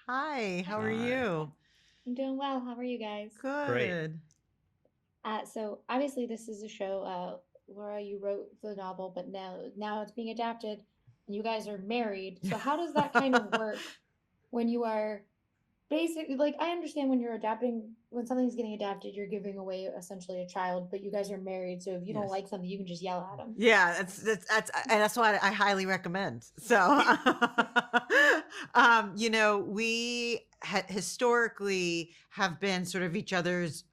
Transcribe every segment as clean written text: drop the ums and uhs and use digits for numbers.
Hi, how are Hi. you? I'm doing well. How are you guys? Great. Good. So obviously this is a show. Laura, you wrote the novel, but now it's being adapted, and you guys are married. So how does that kind of work when you are basically like I understand when you're adapting when something's getting adapted, you're giving away essentially a child, but you guys are married, so if you don't Yes. like something, you can just yell at them. Yeah, and that's what I highly recommend. So, we historically have been sort of each other's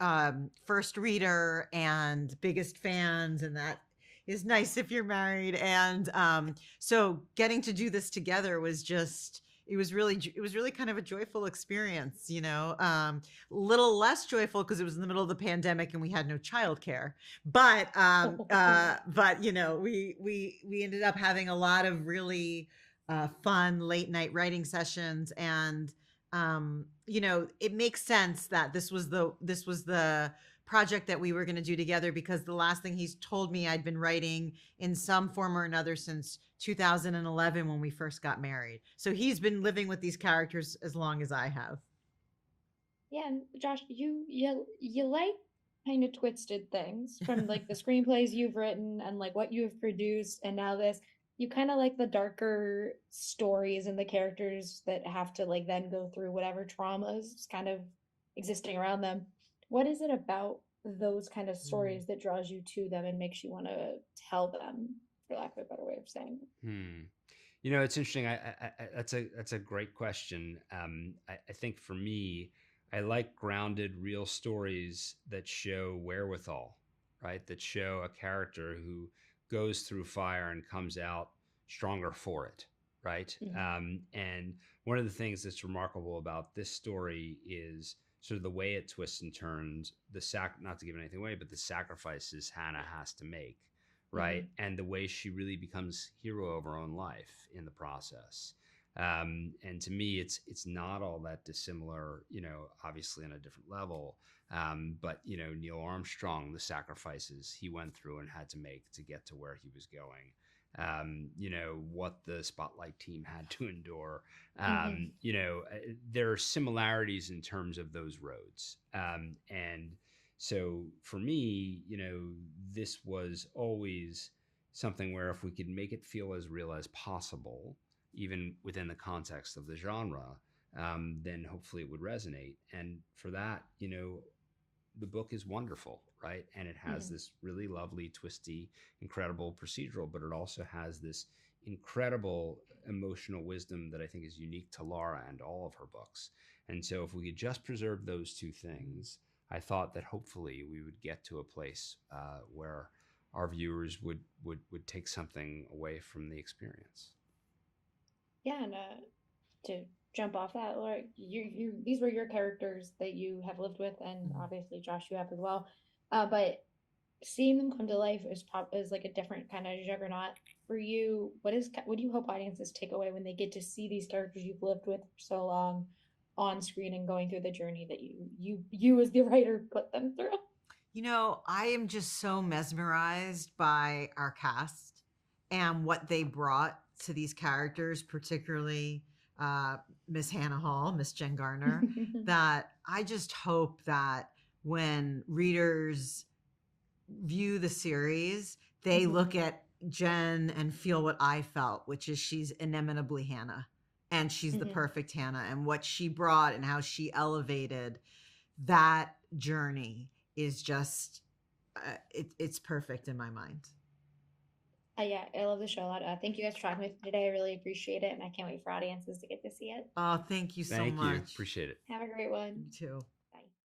first reader and biggest fans, and that is nice if you're married. And so, getting to do this together was just it was really kind of a joyful experience. Little less joyful because it was in the middle of the pandemic and we had no childcare, but we ended up having a lot of really fun late night writing sessions, and it makes sense that this was the project that we were going to do together, because the last thing he's told me I'd been writing in some form or another since 2011 when we first got married. So he's been living with these characters as long as I have. Yeah, and Josh, you like kind of twisted things from like the screenplays you've written and like what you've produced, and now this. You kind of like the darker stories and the characters that have to like then go through whatever traumas kind of existing around them. What is it about those kind of Mm. stories that draws you to them and makes you want to tell them, for lack of a better way of saying it? Hmm. It's interesting. That's a great question. I think for me, I like grounded, real stories that show wherewithal, right? That show a character who goes through fire and comes out stronger for it, right? Mhm. And one of the things that's remarkable about this story is sort of the way it twists and turns. Not to give anything away, but the sacrifices Hannah has to make, right? Mhm. And the way she really becomes hero of her own life in the process. And to me, it's not all that dissimilar, obviously on a different level. But Neil Armstrong, the sacrifices he went through and had to make to get to where he was going. What the Spotlight team had to endure. Mhm. There are similarities in terms of those roads. And so for me, this was always something where if we could make it feel as real as possible, even within the context of the genre, then hopefully it would resonate. And for that, the book is wonderful, right? And it has Mhm. this really lovely, twisty, incredible procedural, but it also has this incredible emotional wisdom that I think is unique to Laura and all of her books. And so, if we could just preserve those two things, I thought that hopefully we would get to a place where our viewers would take something away from the experience. Yeah, and to jump off that, Laura, you these were your characters that you have lived with, and Mhm. obviously Josh, you have as well. But seeing them come to life is like a different kind of juggernaut for you. What do you hope audiences take away when they get to see these characters you've lived with for so long on screen and going through the journey that you as the writer put them through? I am just so mesmerized by our cast and what they brought to these characters, particularly uh, Miss Hannah Hall, Miss Jen Garner, that I just hope that when readers view the series, they Mhm. look at Jen and feel what I felt, which is she's inimitably Hannah, and she's the Mhm. perfect Hannah, and what she brought and how she elevated that journey is just it's perfect in my mind. Yeah, I love the show a lot. Thank you guys for talking with me today. I really appreciate it, and I can't wait for audiences to get to see it. Oh, thank you so Thank you. much. Appreciate it. Have a great one. You too.